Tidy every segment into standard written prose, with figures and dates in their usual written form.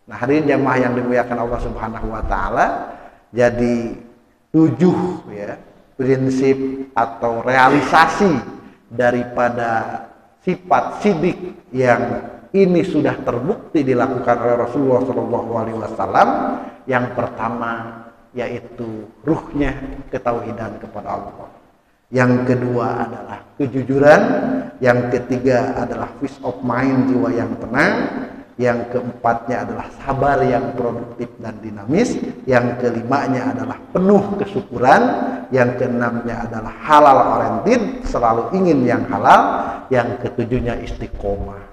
Nah, hadirin jamaah yang dimuliakan Allah Subhanahu wa taala, jadi 7 ya prinsip atau realisasi daripada sifat sidik yang ini sudah terbukti dilakukan oleh Rasulullah SAW. Yang pertama yaitu ruhnya ketauhidan kepada Allah. Yang kedua adalah kejujuran. Yang ketiga adalah peace of mind, jiwa yang tenang. Yang keempatnya adalah sabar yang produktif dan dinamis. Yang kelimanya adalah penuh kesyukuran. Yang keenamnya adalah halal oriented, selalu ingin yang halal. Yang ketujuhnya istiqomah.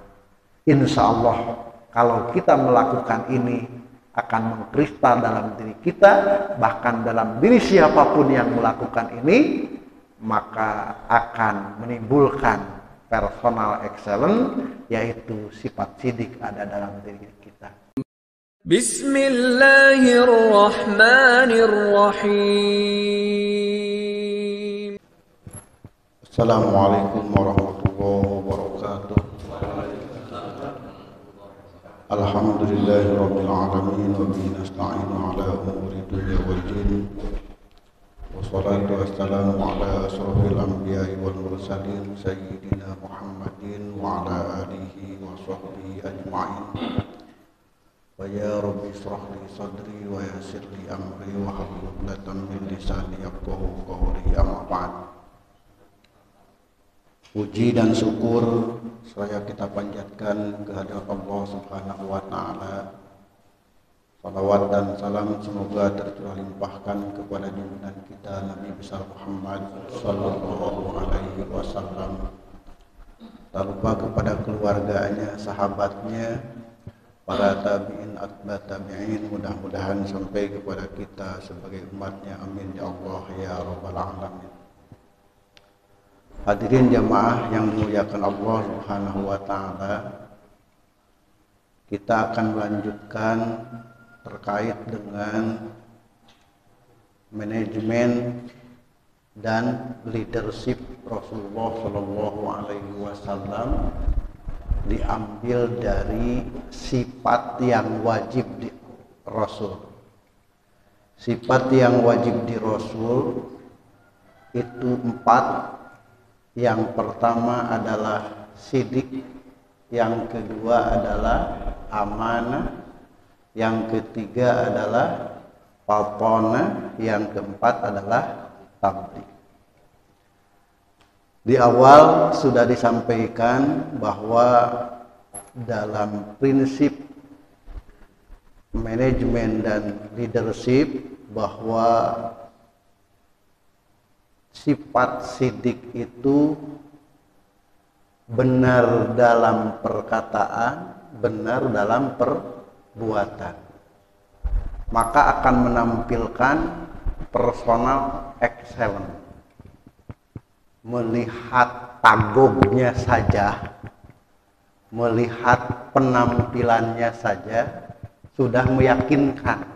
Insya Allah kalau kita melakukan ini akan mengkristal dalam diri kita, bahkan dalam diri siapapun yang melakukan ini, maka akan menimbulkan personal excellence, yaitu sifat sidik ada dalam diri kita. Bismillahirrahmanirrahim. Assalamualaikum warahmatullahi wabarakatuh. Alhamdulillahirabbil alamin wa bihi nasta'inu ala umuri dunya wal din. Wassalatu wassalamu ala asrofil anbiya'i wal mursalin sayyidina Muhammadin wa ala alihi wa sahbihi ajma'in. Wa ya rabbi israh li sadri wa yassir li amri wa hlul 'uqdatam min lisani yafqahu qawli, amma ba'd. Puji dan syukur seraya kita panjatkan kehadirat Allah Subhanahu wa taala. Salawat dan salam semoga tercurah limpahkan kepada junjungan kita Nabi besar Muhammad sallallahu alaihi wasallam. Tak lupa kepada keluarganya, sahabatnya, para tabi'in, atba tabi'in, mudah-mudahan sampai kepada kita sebagai umatnya. Amin ya Allah ya rabbal alamin. Hadirin jamaah yang dimuliakan Allah Subhanahu wa taala, kita akan melanjutkan terkait dengan manajemen dan leadership Rasulullah Shallallahu Alaihi Wasallam, diambil dari sifat yang wajib di Rasul. Sifat yang wajib di Rasul itu 4. Yang pertama adalah sidik, yang kedua adalah amanah, yang ketiga adalah patonah, yang keempat adalah tabligh. Di awal sudah disampaikan bahwa dalam prinsip manajemen dan leadership bahwa sifat sidik itu benar dalam perkataan, benar dalam perbuatan, maka akan menampilkan personal excellence. Melihat tagognya saja, melihat penampilannya saja sudah meyakinkan,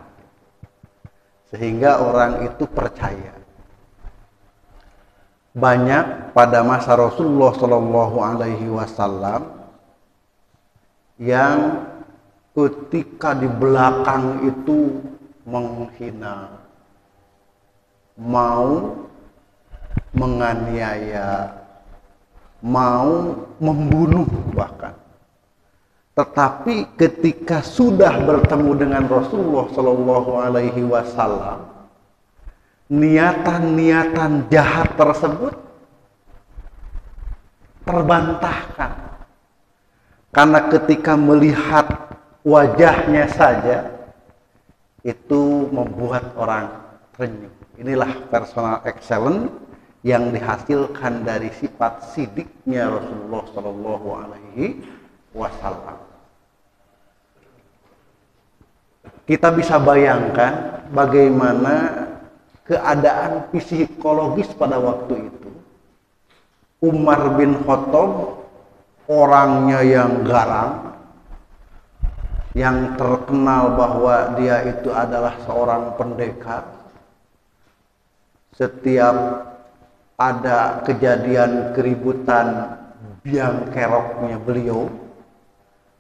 sehingga orang itu percaya. Banyak pada masa Rasulullah Shallallahu Alaihi Wasallam yang ketika di belakang itu menghina, mau menganiaya, mau membunuh bahkan. Tetapi ketika sudah bertemu dengan Rasulullah Shallallahu Alaihi Wasallam, niatan-niatan jahat tersebut terbantahkan, karena ketika melihat wajahnya saja itu membuat orang terenyuh. Inilah personal excellence yang dihasilkan dari sifat sidiknya Rasulullah Shallallahu Alaihi Wasallam. Kita bisa bayangkan bagaimana keadaan psikologis pada waktu itu. Umar bin Khattab, orangnya yang garang, yang terkenal bahwa dia itu adalah seorang pendekar. Setiap ada kejadian keributan biang keroknya beliau,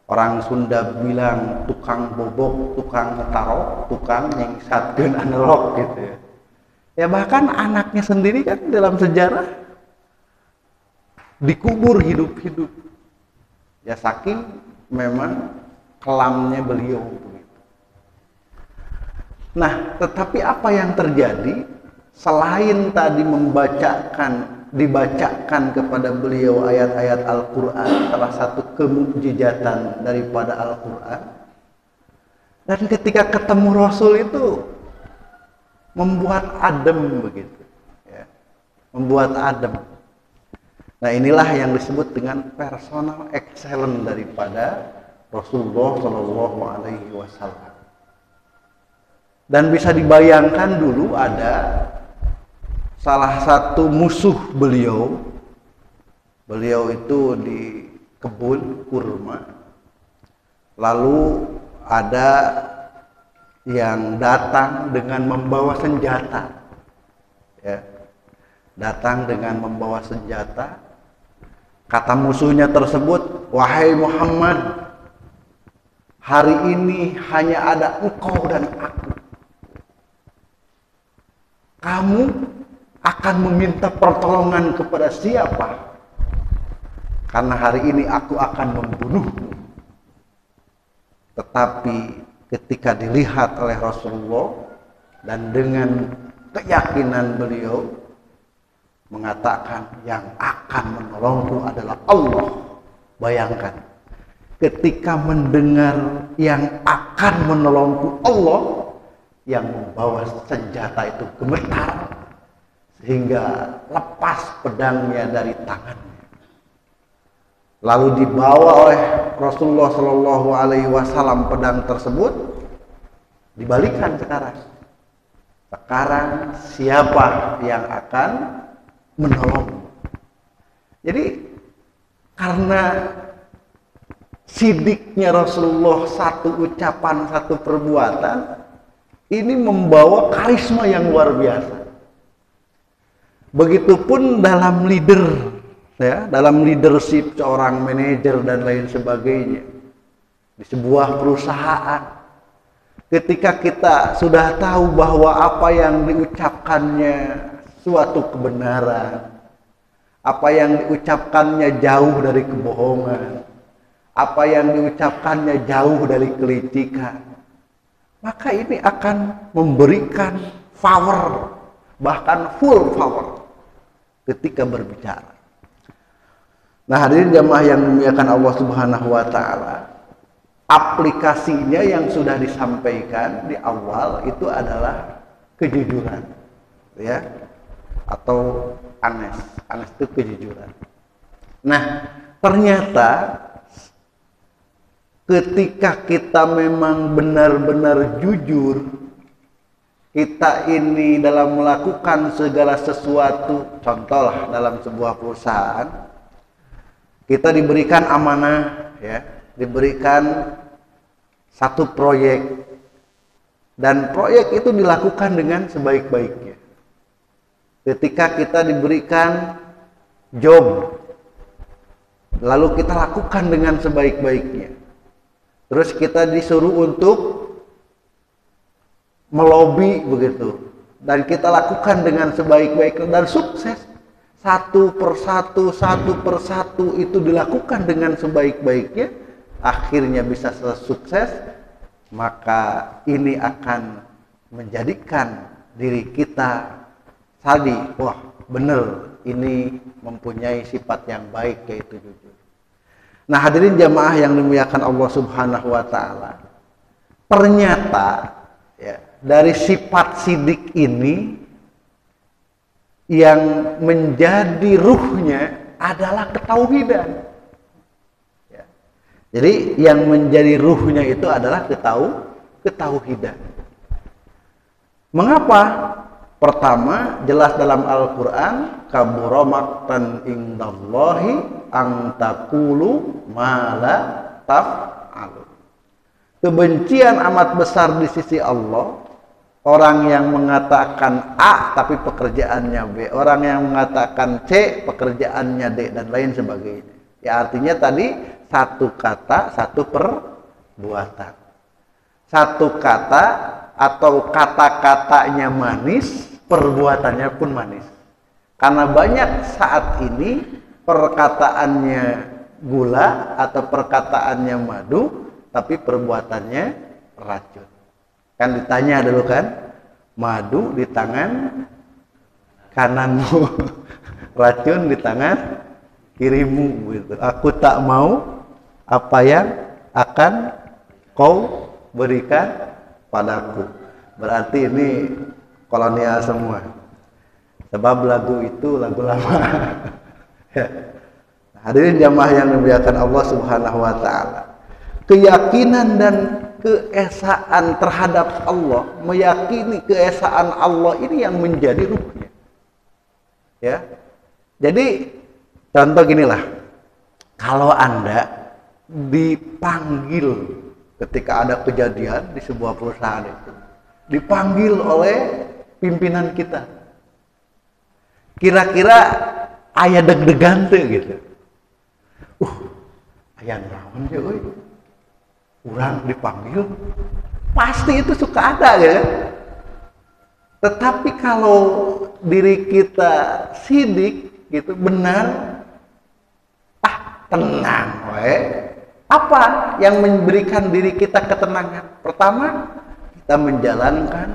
Orang Sunda bilang tukang bobok, tukang tarok, tukang nyengsatkeun analog gitu ya. Ya bahkan anaknya sendiri kan dalam sejarah dikubur hidup-hidup. Ya saking memang kelamnya beliau begitu. Nah, tetapi apa yang terjadi selain tadi dibacakan kepada beliau ayat-ayat Al-Quran, salah satu kemukjizatan daripada Al-Quran, dan ketika ketemu Rasul itu membuat adem begitu ya. Membuat adem. Nah, inilah yang disebut dengan personal excellence daripada Rasulullah Shallallahu Alaihi Wasallam. Dan bisa dibayangkan dulu ada salah satu musuh beliau itu di kebun kurma, lalu ada yang datang dengan membawa senjata ya, datang dengan membawa senjata. Kata musuhnya tersebut, "Wahai Muhammad, hari ini hanya ada engkau dan aku. Kamu akan meminta pertolongan kepada siapa? Karena hari ini aku akan membunuhmu." Tetapi ketika dilihat oleh Rasulullah dan dengan keyakinan beliau mengatakan, yang akan menolongku adalah Allah. Bayangkan, ketika mendengar yang akan menolongku Allah, yang membawa senjata itu gemetar sehingga lepas pedangnya dari tangannya. Lalu dibawa oleh Rasulullah Shallallahu Alaihi Wasallam pedang tersebut, dibalikan sekarang. Sekarang siapa yang akan menolong? Jadi karena sidiknya Rasulullah, satu ucapan, satu perbuatan, ini membawa karisma yang luar biasa. Begitupun dalam leader, ya, dalam leadership seorang manajer dan lain sebagainya di sebuah perusahaan. Ketika kita sudah tahu bahwa apa yang diucapkannya suatu kebenaran, apa yang diucapkannya jauh dari kebohongan, apa yang diucapkannya jauh dari kelicikan, maka ini akan memberikan power, bahkan full power ketika berbicara. Nah, hadirin jamaah yang dimuliakan Allah Subhanahu wa taala, aplikasinya yang sudah disampaikan di awal itu adalah kejujuran, ya, atau honest itu kejujuran. Nah, ternyata ketika kita memang benar-benar jujur, kita ini dalam melakukan segala sesuatu, contohlah dalam sebuah perusahaan, kita diberikan amanah, ya, diberikan satu proyek, dan proyek itu dilakukan dengan sebaik-baiknya. Ketika kita diberikan job, lalu kita lakukan dengan sebaik-baiknya. Terus kita disuruh untuk melobi begitu, dan kita lakukan dengan sebaik-baiknya dan sukses. Satu persatu itu dilakukan dengan sebaik-baiknya, akhirnya bisa sukses. Maka ini akan menjadikan diri kita tadi, wah benar, ini mempunyai sifat yang baik, yaitu jujur. Nah, hadirin jamaah yang dimuliakan Allah Subhanahu wa taala, ternyata ya, dari sifat sidik ini yang menjadi ruhnya adalah ketauhidan. Ya. Jadi yang menjadi ruhnya itu adalah ketauhidan. Mengapa? Pertama, jelas dalam Al-Quran, kabura maqtan indallahi an taqulu ma la taf'alu. Kebencian amat besar di sisi Allah, orang yang mengatakan A tapi pekerjaannya B, orang yang mengatakan C pekerjaannya D, dan lain sebagainya. Ya, artinya tadi satu kata, satu perbuatan. Satu kata atau kata-katanya manis, perbuatannya pun manis. Karena banyak saat ini perkataannya gula atau perkataannya madu, tapi perbuatannya racun. Kan ditanya dulu kan, madu di tangan kananmu, racun di tangan kirimu gitu. Aku tak mau apa yang akan kau berikan padaku. Berarti ini kolonial semua. Sebab lagu itu lagu lama. Hadirin jamaah yang dimuliakan Allah Subhanahu wa taala. Keyakinan dan keesaan terhadap Allah, meyakini keesaan Allah ini yang menjadi ruhnya. Ya. Jadi contoh ginilah. Kalau Anda dipanggil ketika ada kejadian di sebuah perusahaan itu, dipanggil oleh pimpinan kita, kira-kira aya deg-degan tuh gitu. Aya naon ya euy, urang dipanggil, pasti itu suka ada ya. Tetapi kalau diri kita sidik gitu, benar, tenang we. Apa yang memberikan diri kita ketenangan? Pertama, kita menjalankan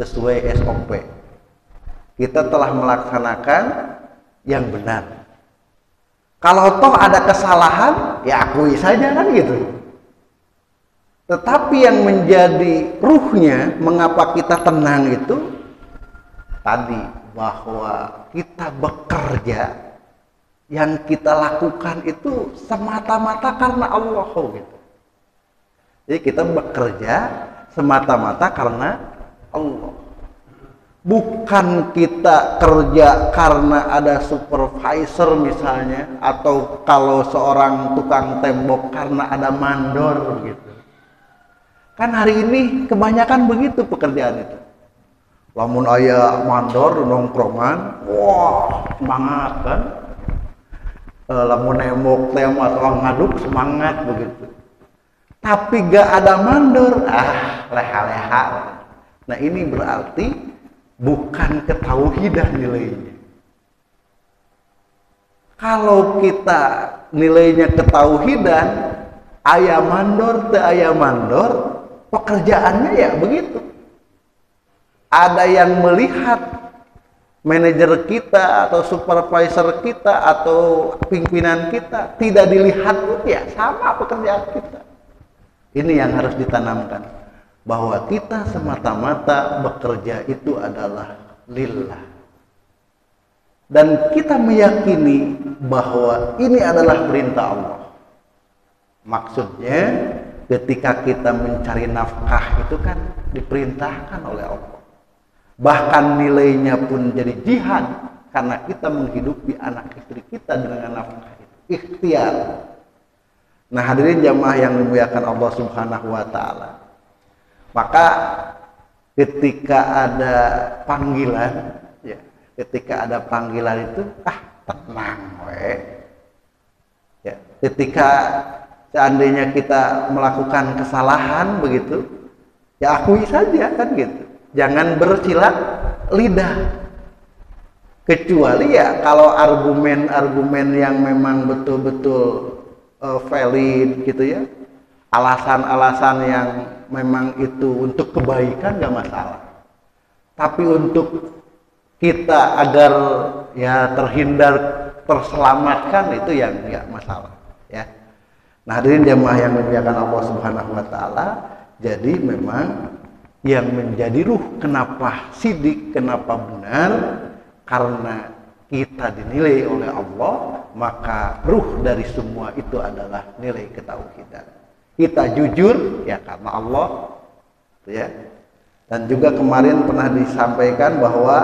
sesuai SOP. Kita telah melaksanakan yang benar. Kalau toh ada kesalahan, ya akui saja kan gitu. Tetapi yang menjadi ruhnya, mengapa kita tenang itu tadi, bahwa kita bekerja, yang kita lakukan itu semata-mata karena Allah gitu. Jadi kita bekerja semata-mata karena Allah. Bukan kita kerja karena ada supervisor misalnya, atau kalau seorang tukang tembok karena ada mandor gitu. Kan hari ini kebanyakan begitu pekerjaan itu. Lamun aya mandor nongkrongan, wah semangat kan. Lamun nembok tema atau ngaduk semangat begitu. Tapi gak ada mandor, leha-leha. Nah ini berarti bukan ketauhidan nilainya. Kalau kita nilainya ketauhidan, aya mandor, teu aya mandor, pekerjaannya ya begitu. Ada yang melihat manajer kita atau supervisor kita atau pimpinan kita, tidak dilihat pun ya sama pekerjaan kita. Ini yang harus ditanamkan, bahwa kita semata-mata bekerja itu adalah lillah. Dan kita meyakini bahwa ini adalah perintah Allah. Maksudnya ketika kita mencari nafkah itu kan diperintahkan oleh Allah. Bahkan nilainya pun jadi jihad, karena kita menghidupi anak istri kita dengan nafkah itu. Ikhtiar. Nah hadirin jamaah yang dimuliakan Allah Subhanahu wa taala. Maka ketika ada panggilan, ya, ketika ada panggilan itu tenang we. Ya, ketika seandainya kita melakukan kesalahan begitu, ya akui saja kan gitu. Jangan bersilat lidah. Kecuali ya kalau argumen-argumen yang memang betul-betul valid gitu ya. Alasan-alasan yang memang itu untuk kebaikan gak masalah. Tapi untuk kita agar ya terhindar, terselamatkan itu yang gak masalah ya. Nah hadirin jamaah yang dimuliakan Allah Subhanahu wa taala, jadi memang yang menjadi ruh kenapa sidik, kenapa benar, karena kita dinilai oleh Allah, maka ruh dari semua itu adalah nilai ketauhidan. Kita jujur ya karena Allah, ya. Dan juga kemarin pernah disampaikan bahwa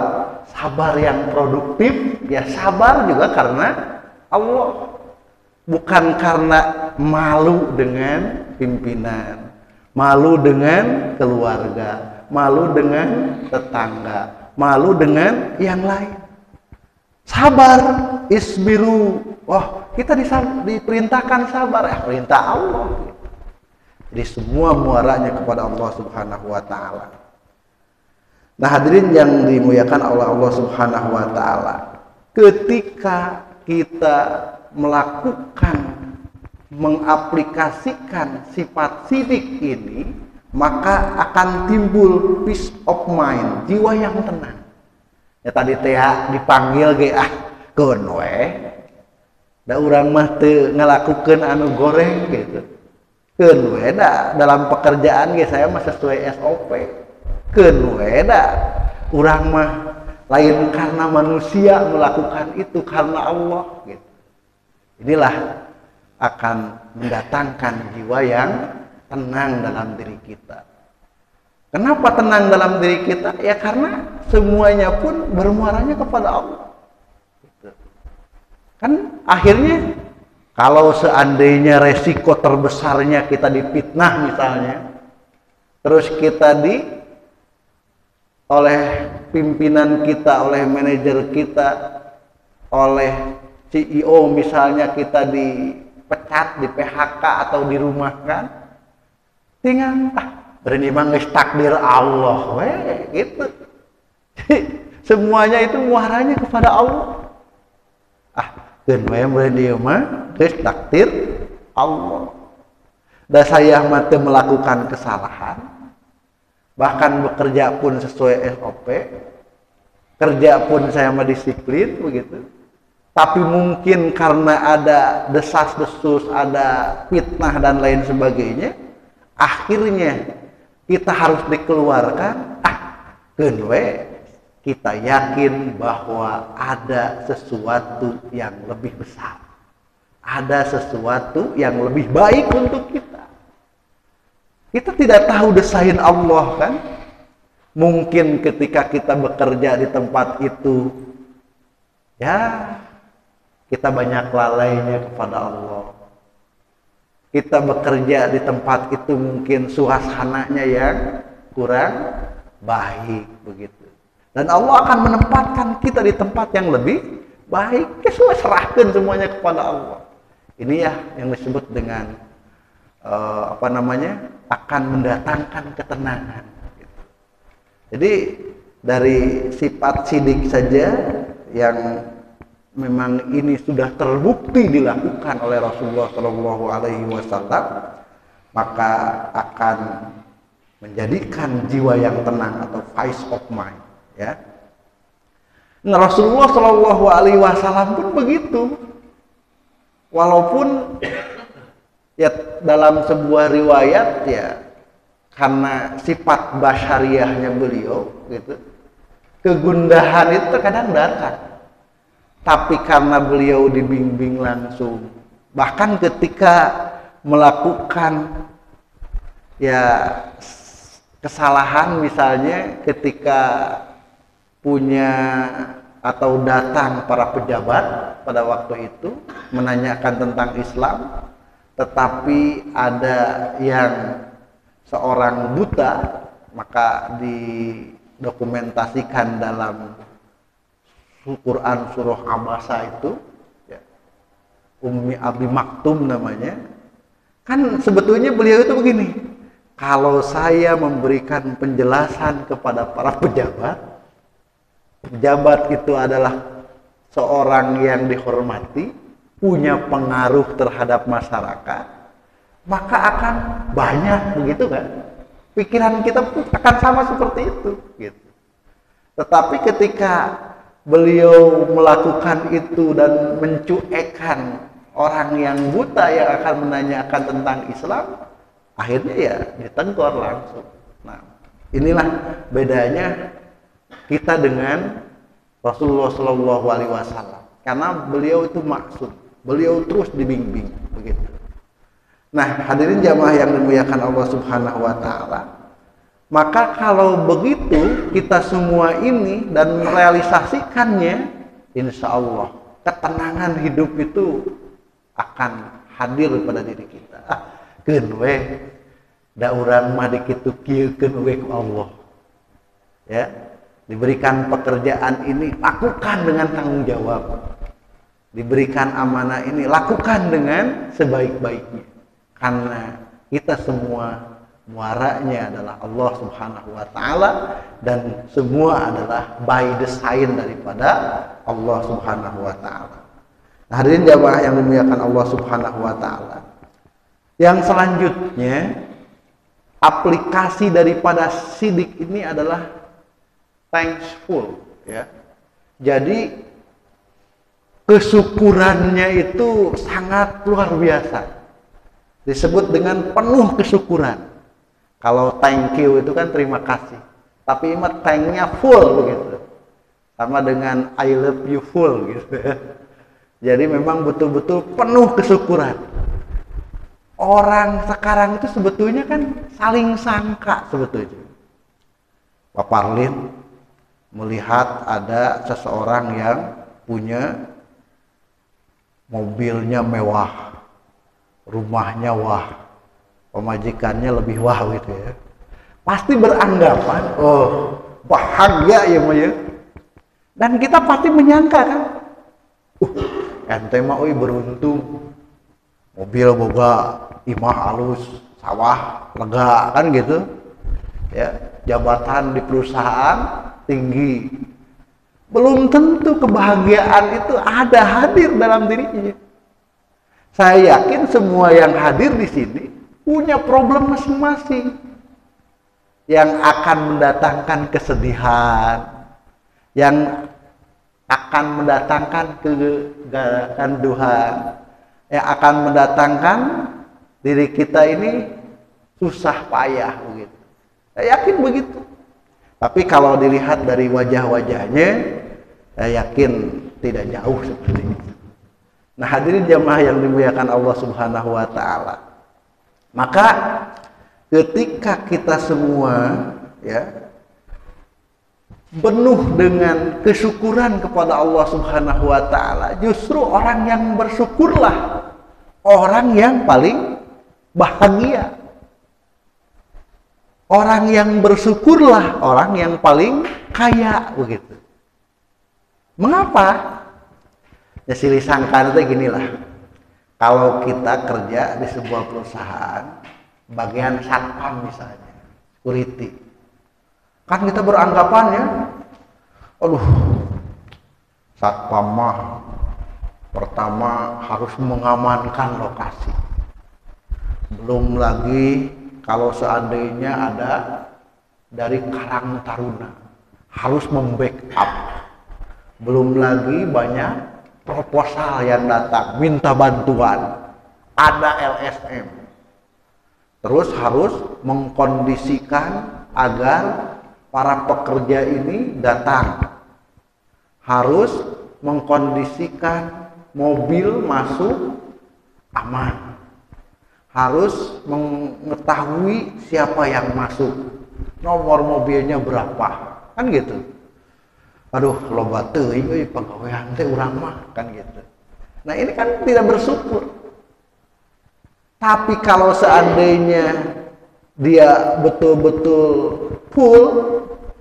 sabar yang produktif ya sabar juga karena Allah, bukan karena malu dengan pimpinan, malu dengan keluarga, malu dengan tetangga, malu dengan yang lain. Sabar, isbiru. Wah, kita diperintahkan sabar, perintah Allah. Jadi semua muaranya kepada Allah Subhanahu wa taala. Nah, hadirin yang dimuliakan Allah Subhanahu wa taala, ketika kita mengaplikasikan sifat sidik ini, maka akan timbul peace of mind, jiwa yang tenang. Ya tadi teh dipanggil ge keun we. Da urang mah teu ngalakukeun anu goreng gitu. Keun we da dalam pekerjaan ge saya mah sesuai SOP. Keun we da urang mah lain karena manusia melakukan itu, karena Allah gitu. Inilah akan mendatangkan jiwa yang tenang dalam diri kita. Kenapa tenang dalam diri kita? Ya karena semuanya pun bermuaranya kepada Allah. Gitu. Kan akhirnya kalau seandainya resiko terbesarnya kita difitnah misalnya, terus kita oleh pimpinan kita, oleh manajer kita, oleh CEO misalnya kita dipecat, di PHK atau dirumahkan, tinggal berani mah geus takdir Allah we gitu. Semuanya itu muaranya kepada Allah. Keun we berani mah geus takdir Allah. Da saya mah teu melakukan kesalahan, bahkan bekerja pun sesuai SOP, kerja pun saya mah disiplin begitu. Tapi mungkin karena ada desas-desus, ada fitnah dan lain sebagainya, akhirnya kita harus dikeluarkan. Keun we, kita yakin bahwa ada sesuatu yang lebih besar, ada sesuatu yang lebih baik untuk kita. Kita tidak tahu desain Allah kan. Mungkin ketika kita bekerja di tempat itu, ya kita banyak lalainya kepada Allah. Kita bekerja di tempat itu mungkin suasananya yang kurang baik begitu. Dan Allah akan menempatkan kita di tempat yang lebih baik. Kita serahkan semuanya kepada Allah. Ini ya yang disebut dengan akan mendatangkan ketenangan. Gitu. Jadi dari sifat sidik saja yang memang ini sudah terbukti dilakukan oleh Rasulullah Shallallahu Alaihi Wasallam, maka akan menjadikan jiwa yang tenang atau peace of mind. Ya. Nah, Rasulullah Shallallahu Alaihi Wasallam pun begitu. Walaupun ya dalam sebuah riwayat ya karena sifat basyariahnya beliau gitu, kegundahan itu terkadang datang. Tapi karena beliau dibimbing langsung, bahkan ketika melakukan ya kesalahan misalnya ketika punya atau datang para pejabat pada waktu itu menanyakan tentang Islam, tetapi ada yang seorang buta, maka didokumentasikan dalam Quran surah Abasa itu ya, Ummi Abi Maktum namanya. Kan sebetulnya beliau itu begini, kalau saya memberikan penjelasan kepada para pejabat itu adalah seorang yang dihormati, punya pengaruh terhadap masyarakat, maka akan banyak begitu kan, pikiran kita pun akan sama seperti itu gitu. Tetapi ketika beliau melakukan itu dan mencuekkan orang yang buta yang akan menanyakan tentang Islam, akhirnya ya ditegur langsung. Nah, inilah bedanya kita dengan Rasulullah Shallallahu Alaihi Wasallam, karena beliau itu maksud, beliau terus dibimbing begitu. Nah, hadirin jamaah yang dimuliakan Allah Subhanahu Wa Taala, maka kalau begitu kita semua ini dan merealisasikannya, insya Allah ketenangan hidup itu akan hadir pada diri kita. Keun we da urang mah dikitu kieukeun we ku Allah. Ya, diberikan pekerjaan ini lakukan dengan tanggung jawab. diberikan amanah ini, lakukan dengan sebaik-baiknya. Karena kita semua muaranya adalah Allah Subhanahu wa taala dan semua adalah by design daripada Allah Subhanahu wa taala. Nah, hadirin jamaah yang dimuliakan Allah Subhanahu wa taala. Yang selanjutnya, aplikasi daripada sidik ini adalah thankful, ya. Jadi kesyukurannya itu sangat luar biasa. Disebut dengan penuh kesyukuran. Kalau thank you itu kan terima kasih. Tapi ingat thank-nya full begitu. Sama dengan I love you full gitu. Jadi memang betul-betul penuh kesyukuran. Orang sekarang itu sebetulnya kan saling sangka sebetulnya. Pak Parlin melihat ada seseorang yang punya mobilnya mewah, rumahnya wah, pemajikannya lebih wah gitu ya. Pasti beranggapan, oh bahagia ya Maya. Dan kita pasti menyangka kan, ente mah beruntung, mobil boga, imah halus, sawah lega kan gitu, ya, jabatan di perusahaan tinggi. Belum tentu kebahagiaan itu ada hadir dalam dirinya. Saya yakin semua yang hadir di sini punya problem masing-masing yang akan mendatangkan kesedihan, yang akan mendatangkan kegaduhan, yang akan mendatangkan diri kita ini susah payah begitu. Saya yakin begitu. Tapi kalau dilihat dari wajah-wajahnya, saya yakin tidak jauh seperti itu. Nah, hadirin jamaah yang dimuliakan Allah Subhanahu wa taala. Maka ketika kita semua ya penuh dengan kesyukuran kepada Allah Subhanahu wa taala, justru orang yang bersyukurlah orang yang paling bahagia. Orang yang bersyukurlah orang yang paling kaya begitu. Mengapa? Ya silih sangka itu ginilah. Kalau kita kerja di sebuah perusahaan, bagian satpam misalnya, security, kan kita beranggapan ya, aduh, satpam mah pertama harus mengamankan lokasi. Belum lagi kalau seandainya ada dari Karang Taruna, harus membackup. Belum lagi banyak proposal yang datang, minta bantuan, ada LSM. Terus harus mengkondisikan agar para pekerja ini datang. Harus mengkondisikan mobil masuk aman. Harus mengetahui siapa yang masuk, nomor mobilnya berapa, kan gitu. Aduh, loba teuing euy pagawean teh urang mah, kan gitu. Nah, ini kan tidak bersyukur. Tapi kalau seandainya dia betul-betul full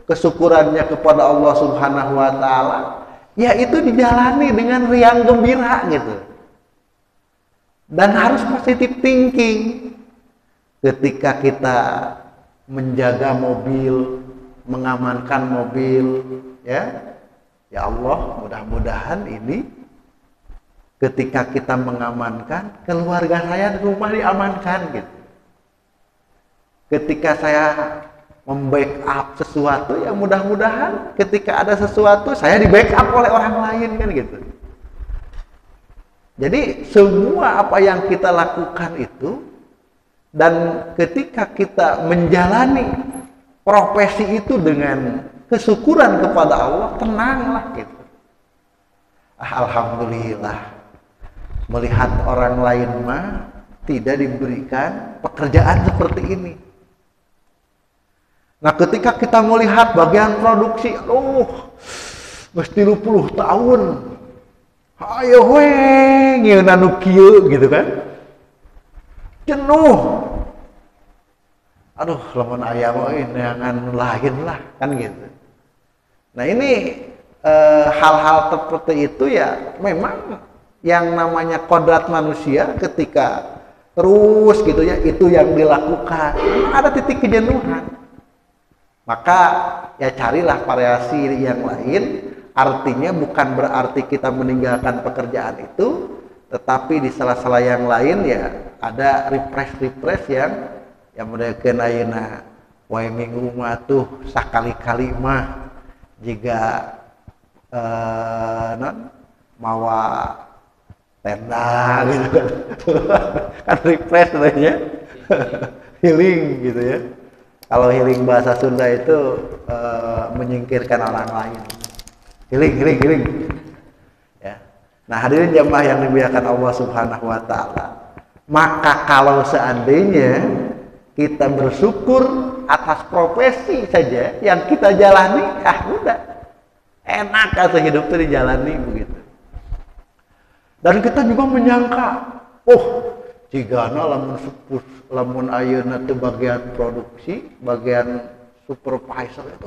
kesyukurannya kepada Allah Subhanahu wa taala, ya itu dijalani dengan riang gembira gitu. Dan harus positive thinking ketika kita menjaga mobil, mengamankan mobil, ya Allah, mudah-mudahan ini ketika kita mengamankan, keluarga saya di rumah diamankan gitu. Ketika saya membackup sesuatu, ya mudah-mudahan ketika ada sesuatu saya di backup oleh orang lain kan gitu. Jadi semua apa yang kita lakukan itu, dan ketika kita menjalani profesi itu dengan kesyukuran kepada Allah, tenanglah gitu. Alhamdulillah, melihat orang lain mah tidak diberikan pekerjaan seperti ini. Nah, ketika kita melihat bagian produksi, mesti 30 tahun. Ayo we, ngeuna nu kieu gitu kan. Jenuh. Aduh, lamun aya mah neangan lain lah kan gitu. Nah, ini hal-hal seperti itu ya memang yang namanya kodrat manusia ketika terus gitu ya itu yang dilakukan, ada titik kejenuhan. Maka ya carilah variasi yang lain, artinya bukan berarti kita meninggalkan pekerjaan itu, tetapi di sela-sela yang lain ya ada refresh yang mereka ayeuna wae minggu mah tuh sakali-kali mah jika mawa tenda gitu kan. Kan refresh namanya. Healing gitu ya. Kalau healing bahasa Sunda itu menyingkirkan orang lain. Healing. Ya. Nah, hadirin jamaah yang dimuliakan Allah Subhanahu wa taala. Maka kalau seandainya kita bersyukur atas profesi saja yang kita jalani, udah enak atau hidup itu dijalani begitu. Dan kita juga menyangka, jigana lamun ayeuna teu bagian produksi, bagian supervisor itu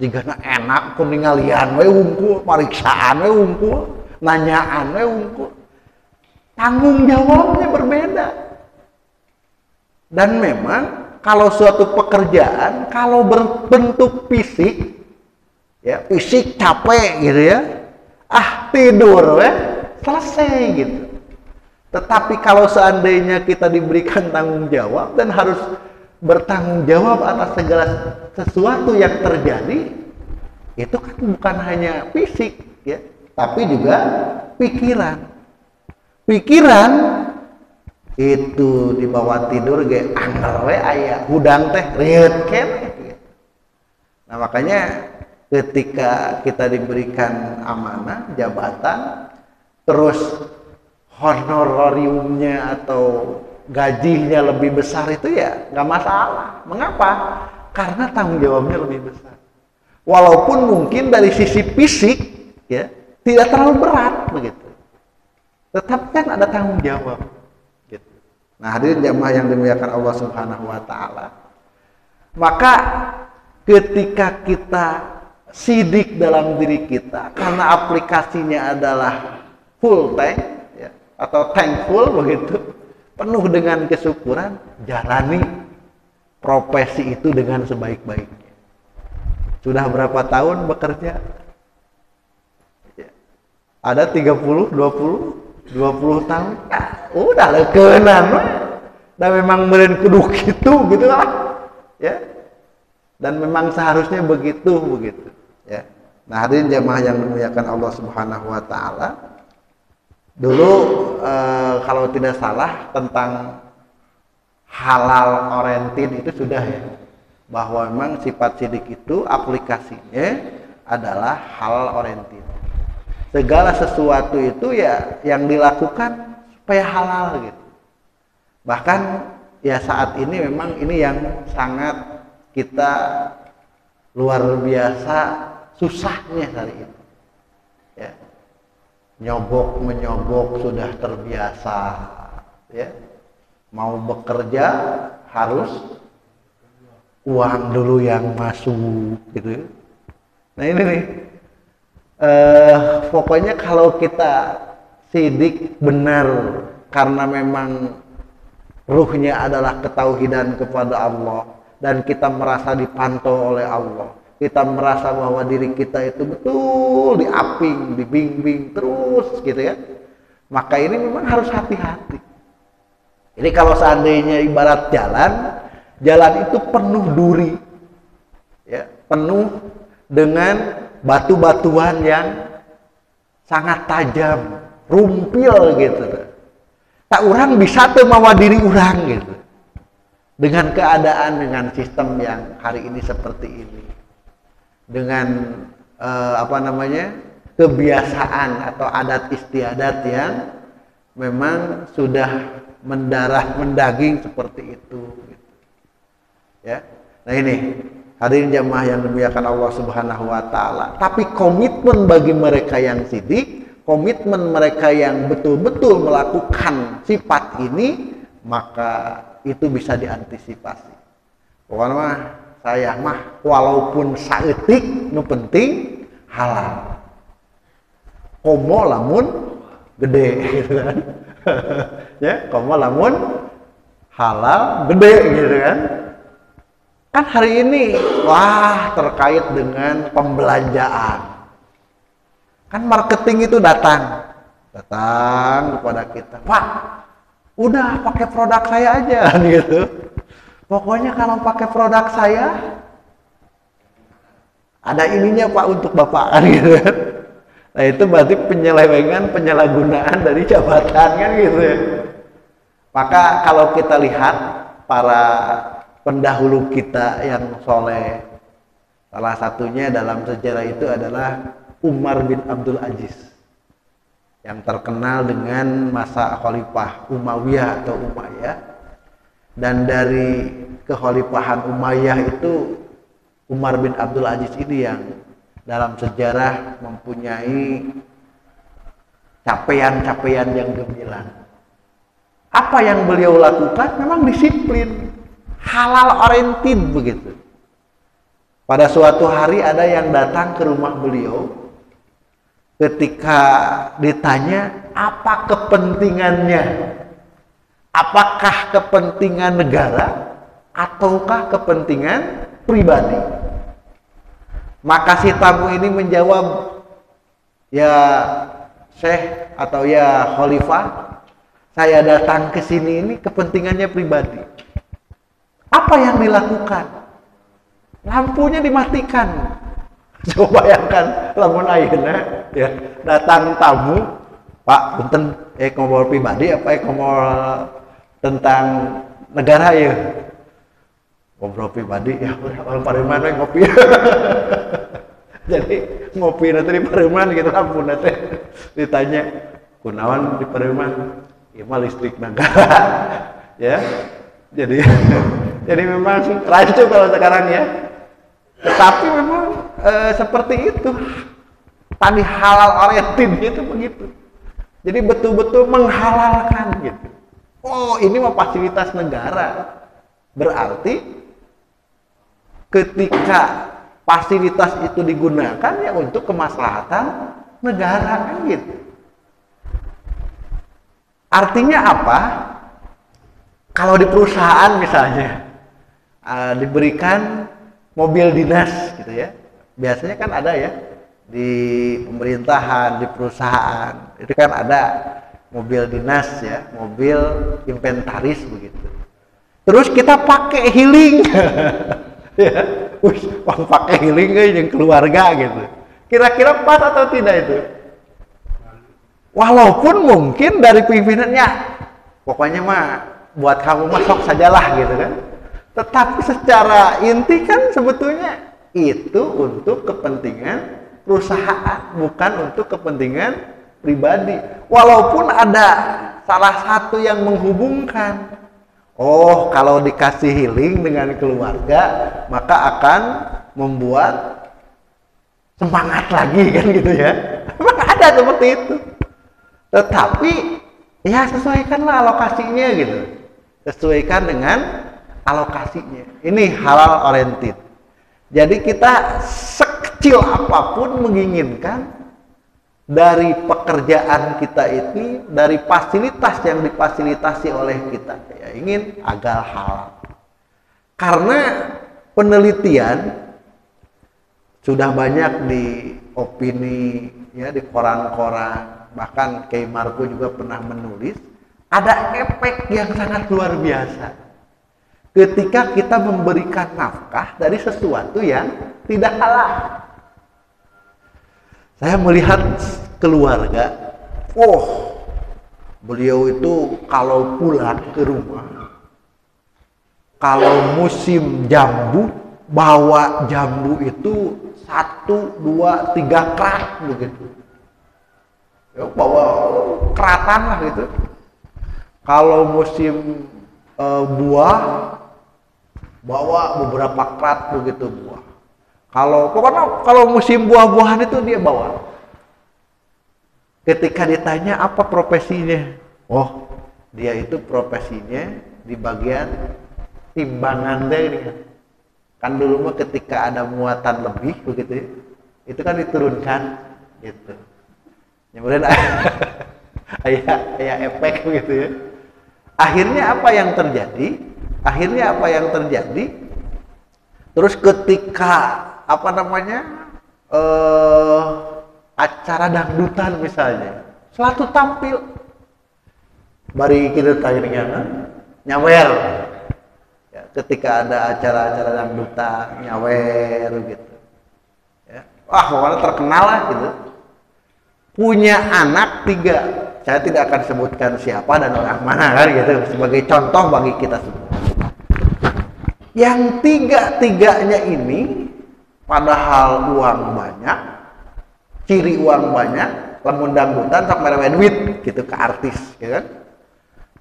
jigana enak kuningalian we unggul, pariksaan we unggul, nanyaan we unggul. Tanggung jawabnya berbeda. Dan memang kalau suatu pekerjaan kalau berbentuk fisik ya, fisik capek gitu ya. Tidur selesai gitu. Tetapi kalau seandainya kita diberikan tanggung jawab dan harus bertanggung jawab atas segala sesuatu yang terjadi, itu kan bukan hanya fisik ya, tapi juga pikiran. Pikiran itu di bawah tidur ge anggar we aya hudang teh reut keneh. Nah, makanya ketika kita diberikan amanah jabatan terus honorariumnya atau gajinya lebih besar itu ya nggak masalah. Mengapa? Karena tanggung jawabnya lebih besar. Walaupun mungkin dari sisi fisik ya tidak terlalu berat begitu. Tetapi kan ada tanggung jawab. Gitu. Nah, hadirin jamaah yang dimuliakan Allah Subhanahu wa taala. Maka ketika kita sidik dalam diri kita karena aplikasinya adalah full tank ya, atau thankful begitu, penuh dengan kesyukuran, jalani profesi itu dengan sebaik-baiknya. Sudah berapa tahun bekerja? Ya. Ada 30, 20 tahun. Udah leukeunnan dan memang meureun kudu gitu lah. Ya. Dan memang seharusnya begitu ya. Nah, hadirin jamaah yang dimuliakan Allah Subhanahu wa taala. Dulu kalau tidak salah tentang halal oriented itu sudah ya, bahwa memang sifat sidik itu aplikasinya adalah halal oriented. Segala sesuatu itu ya yang dilakukan supaya halal gitu. Bahkan ya saat ini memang ini yang sangat kita luar biasa susahnya hari ini. Ya. Menyogok sudah terbiasa ya. Mau bekerja harus uang dulu yang masuk gitu. Nah, ini nih pokoknya kalau kita sidik benar karena memang ruhnya adalah ketauhidan kepada Allah dan kita merasa dipantau oleh Allah, kita merasa bahwa diri kita itu betul diaping, dibimbing terus gitu ya, maka ini memang harus hati-hati. Ini kalau seandainya ibarat jalan itu penuh duri ya, penuh dengan batu-batuan yang sangat tajam, rumpil gitu. Tak orang bisa tuh mawa diri orang gitu. Dengan keadaan, dengan sistem yang hari ini seperti ini. Dengan kebiasaan atau adat istiadat yang memang sudah mendarah mendaging seperti itu gitu. Ya. Nah, ini hadirin jamaah yang dimuliakan Allah Subhanahu wa taala. Tapi komitmen bagi mereka yang sidik, komitmen mereka yang betul-betul melakukan sifat ini, maka itu bisa diantisipasi. Pokoknya saya mah walaupun saeutik nu penting halal. Komo lamun gede gitu kan. Ya, komo lamun halal gede gitu kan. Kan hari ini wah terkait dengan pembelanjaan. Kan marketing itu datang kepada kita, Pak, udah pakai produk saya aja gitu. Pokoknya kalau pakai produk saya ada ininya Pak untuk Bapak kan gitu. Nah itu berarti penyelewengan, penyalahgunaan dari jabatan kan gitu. Maka kalau kita lihat para pendahulu kita yang soleh, salah satunya dalam sejarah itu adalah Umar bin Abdul Aziz yang terkenal dengan masa khalifah Umayyah atau Umayyah. Dan dari kekhalifahan Umayyah itu Umar bin Abdul Aziz ini yang dalam sejarah mempunyai capaian-capaian yang gemilang. Apa yang beliau lakukan memang disiplin, halal oriented begitu. Pada suatu hari ada yang datang ke rumah beliau, ketika ditanya apa kepentingannya, apakah kepentingan negara ataukah kepentingan pribadi, maka si tamu ini menjawab, ya Syekh atau ya Khalifah, saya datang ke sini ini kepentingannya pribadi. Apa yang dilakukan? Lampunya dimatikan. Coba bayangkan lamun ayeuna ya datang tamu, Pak, punten ngomong pribadi apa ngomong tentang negara ya? Ngobrol pribadi ya orang Pareman we ngopi. Jadi ngopi nanti di Pareman gitu lampu nanti ditanya kunaon di Pareman? Ya mah listrik negara. Ya. Jadi memang rancu kalau sekarang ya. Tetapi memang seperti itu. Tadi halal oriented itu begitu. Jadi betul-betul menghalalkan gitu. Oh, ini mah fasilitas negara. Berarti ketika fasilitas itu digunakan ya untuk kemaslahatan negara kan gitu. Artinya apa? Kalau di perusahaan misalnya diberikan mobil dinas gitu ya, biasanya kan ada ya di pemerintahan, di perusahaan itu kan ada mobil dinas ya, mobil inventaris begitu. Terus kita pakai healing, ya, pakai healing yang keluarga gitu. Kira-kira pas atau tidak itu? Walaupun mungkin dari pimpinannya, pokoknya mah buat kamu masuk sajalah gitu kan. Tetapi secara inti kan sebetulnya itu untuk kepentingan perusahaan, bukan untuk kepentingan pribadi. Walaupun ada salah satu yang menghubungkan. Oh, kalau dikasih healing dengan keluarga, maka akan membuat semangat lagi kan gitu ya. Memang ada seperti itu. Tetapi ya sesuaikanlah alokasinya gitu. Sesuaikan dengan alokasinya. Ini halal oriented. Jadi kita sekecil apapun menginginkan dari pekerjaan kita ini, dari fasilitas yang difasilitasi oleh kita, ya ingin agar halal. Karena penelitian sudah banyak di opini ya, di koran-koran, bahkan Kiai Marco juga pernah menulis, ada efek yang sangat luar biasa ketika kita memberikan nafkah dari sesuatu yang tidak halal. Saya melihat keluarga, beliau itu kalau pulang ke rumah, kalau musim jambu, bawa jambu itu 1, 2, 3 kerat begitu. Ya, bawa keratan lah gitu. Kalau musim buah, bawa beberapa kerat begitu buah. Pokoknya kalau musim buah-buahan itu dia bawa. Ketika ditanya apa profesinya, oh dia itu profesinya di bagian timbangan deh. Kan dulu mah ketika ada muatan lebih begitu, itu kan diturunkan gitu. Kemudian Kayak efek gitu ya. Akhirnya apa yang terjadi? Terus ketika apa namanya acara dangdutan misalnya, selalu tampil. Bari kita tanya nyawer. Ya, ketika ada acara-acara dangdutan nyawer gitu. Ya. Wah, pokoknya terkenal lah gitu. Punya anak 3. Saya tidak akan sebutkan siapa dan orang mana kan gitu, sebagai contoh bagi kita semua. Yang 3-tiganya ini padahal uang banyak, ciri uang banyak, lamun dangdutan sok merewe duit gitu ke artis, ya kan?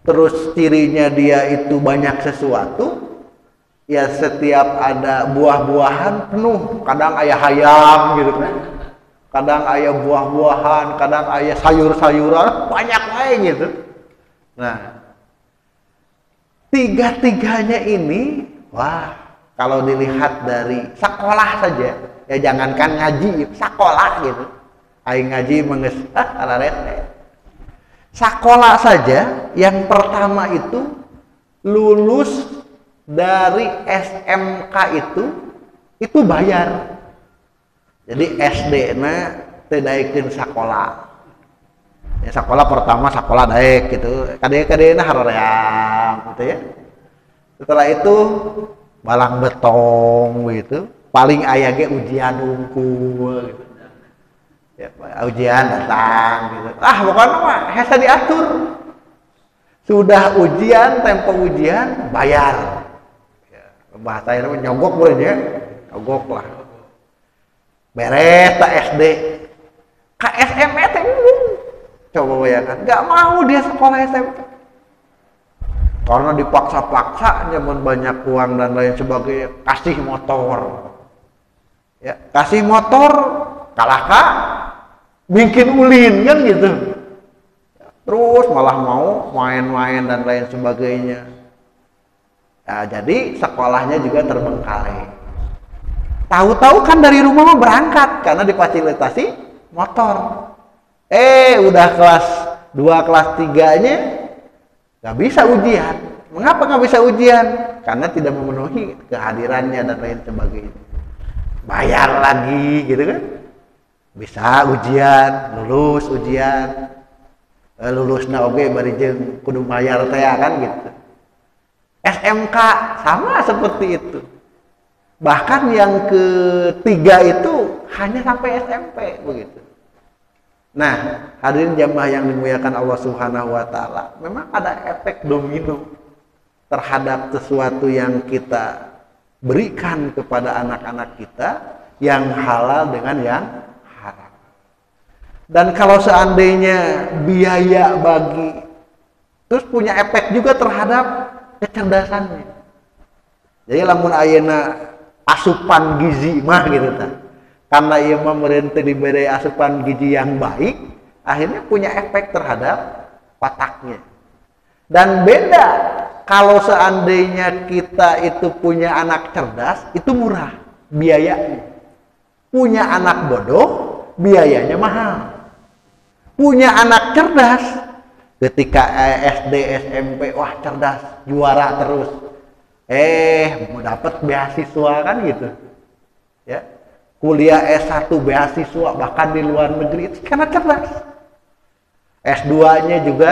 Terus cirinya dia itu banyak sesuatu, ya setiap ada buah-buahan penuh, kadang ayah hayam gitu kan. Kadang ayah buah-buahan, kadang ayah sayur-sayuran, banyak lain gitu. Nah, 3-tiganya ini, wah, kalau dilihat dari sekolah saja, ya jangankan ngaji, sekolah gitu. Aing ngaji menges, sekolah saja, yang pertama itu lulus dari SMK itu bayar. Jadi SD-na tedaikeun sakola. Ya sakola pertama sakola daek gitu. Kade-kadena haroreang gitu ya. Setelah itu balang betong gitu. Paling aya ge ujian unggul gitu. Ya, ujian datang gitu. Pokoknya mah hese diatur. Sudah ujian, tempo ujian bayar. Ya, bahasa ini nyogok boleh ya. Nyogok lah. Beres tak SD, KSMP coba bayangkan, nggak mau dia sekolah SMP karena dipaksa-paksa, nyaman banyak uang dan lain sebagainya, kasih motor, ya kasih motor, kalah kak, bikin ulin kan gitu, terus malah mau main-main dan lain sebagainya, nah, jadi sekolahnya juga terbengkalai. Tahu-tahu kan dari rumah mah berangkat karena difasilitasi motor. Udah kelas 2, kelas 3-nya nggak bisa ujian. Mengapa nggak bisa ujian? Karena tidak memenuhi kehadirannya dan lain sebagainya. Bayar lagi gitu kan? Bisa ujian, lulus ujian. Lulusna oge bari jeung kudu bayar teh kan gitu. SMK sama seperti itu. Bahkan yang ketiga itu hanya sampai SMP begitu. Nah, hadirin jamaah yang dimuliakan Allah Subhanahu wa taala, memang ada efek domino terhadap sesuatu yang kita berikan kepada anak-anak kita yang halal dengan yang haram. Dan kalau seandainya biaya bagi terus punya efek juga terhadap kecerdasannya. Jadi lamun ayeuna asupan gizi mah gitu kan. Karena ia memerintah diberi asupan gizi yang baik, akhirnya punya efek terhadap wataknya. Dan beda kalau seandainya kita itu punya anak cerdas, itu murah biayanya. Punya anak bodoh, biayanya mahal. Punya anak cerdas, ketika SD, SMP, wah cerdas, juara terus. Mau dapat beasiswa kan gitu. Ya. Kuliah S1 beasiswa bahkan di luar negeri itu karena cerdas. S2-nya juga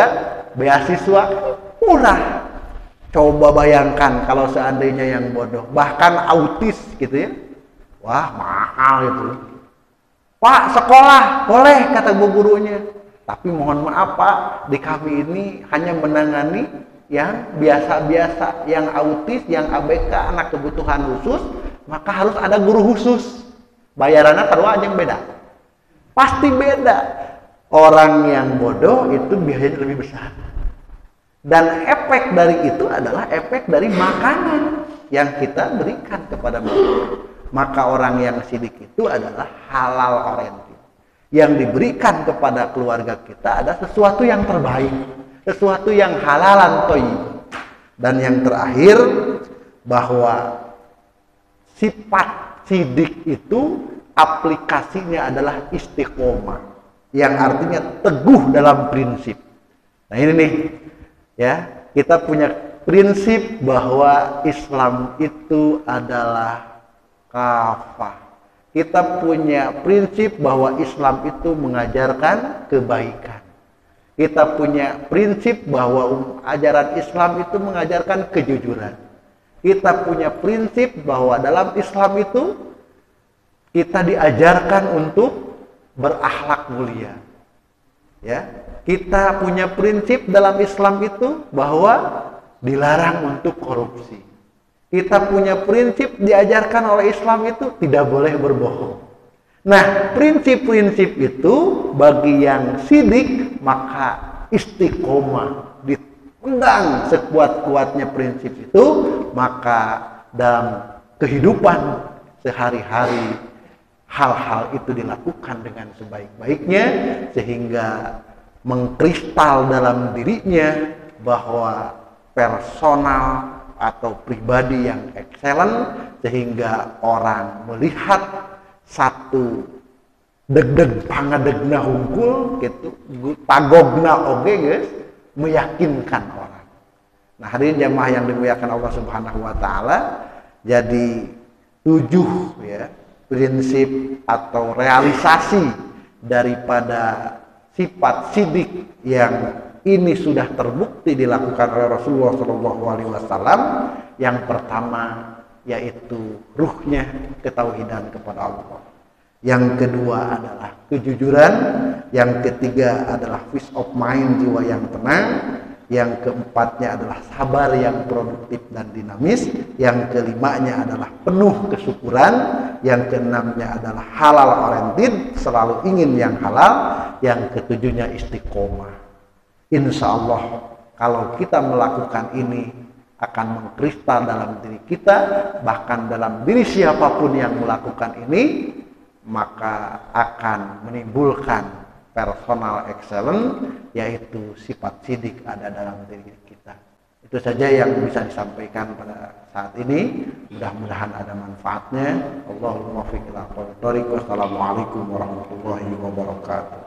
beasiswa murah. Coba bayangkan kalau seandainya yang bodoh, bahkan autis gitu ya. Wah, mahal itu. Pak, sekolah boleh kata bu gurunya. Tapi mohon maaf Pak, di kami ini hanya menangani yang biasa-biasa, yang autis, yang ABK, anak kebutuhan khusus, maka harus ada guru khusus. Bayarannya terus aja yang beda. Pasti beda. Orang yang bodoh itu biayanya lebih besar. Dan efek dari itu adalah efek dari makanan yang kita berikan kepada mereka. Maka orang yang sidik itu adalah halal oriented. Yang diberikan kepada keluarga kita ada sesuatu yang terbaik. Sesuatu yang halalan thayyib. Dan yang terakhir, bahwa sifat sidik itu aplikasinya adalah istiqomah, yang artinya teguh dalam prinsip. Nah ini nih, ya, kita punya prinsip bahwa Islam itu adalah kafah. Kita punya prinsip bahwa Islam itu mengajarkan kebaikan. Kita punya prinsip bahwa ajaran Islam itu mengajarkan kejujuran. Kita punya prinsip bahwa dalam Islam itu kita diajarkan untuk berakhlak mulia. Ya, kita punya prinsip dalam Islam itu bahwa dilarang untuk korupsi. Kita punya prinsip diajarkan oleh Islam itu tidak boleh berbohong. Nah, prinsip-prinsip itu bagi yang sidik maka istiqomah, dipegang sekuat-kuatnya prinsip itu, maka dalam kehidupan sehari-hari hal-hal itu dilakukan dengan sebaik-baiknya sehingga mengkristal dalam dirinya bahwa personal atau pribadi yang excellent, sehingga orang melihat satu deg-deg pangadegna hungkul gitu, pagogna oge guys, meyakinkan orang. Nah, hadirin jamaah yang dimuliakan Allah Subhanahu wa taala, jadi 7 ya prinsip atau realisasi daripada sifat sidik yang ini sudah terbukti dilakukan oleh Rasulullah SAW. Yang pertama yaitu ruhnya ketauhidan kepada Allah. Yang kedua adalah kejujuran. Yang ketiga adalah peace of mind, jiwa yang tenang. Yang keempatnya adalah sabar yang produktif dan dinamis. Yang kelimanya adalah penuh kesyukuran. Yang keenamnya adalah halal oriented, selalu ingin yang halal. Yang ketujuhnya istiqomah. Insya Allah kalau kita melakukan ini akan mengkristal dalam diri kita, bahkan dalam diri siapapun yang melakukan ini, maka akan menimbulkan personal excellence, yaitu sifat sidik ada dalam diri kita. Itu saja yang bisa disampaikan pada saat ini. Mudah-mudahan ada manfaatnya. Allahumma muwaffiq ila aqwamit thoriq. Wassalamualaikum warahmatullahi wabarakatuh.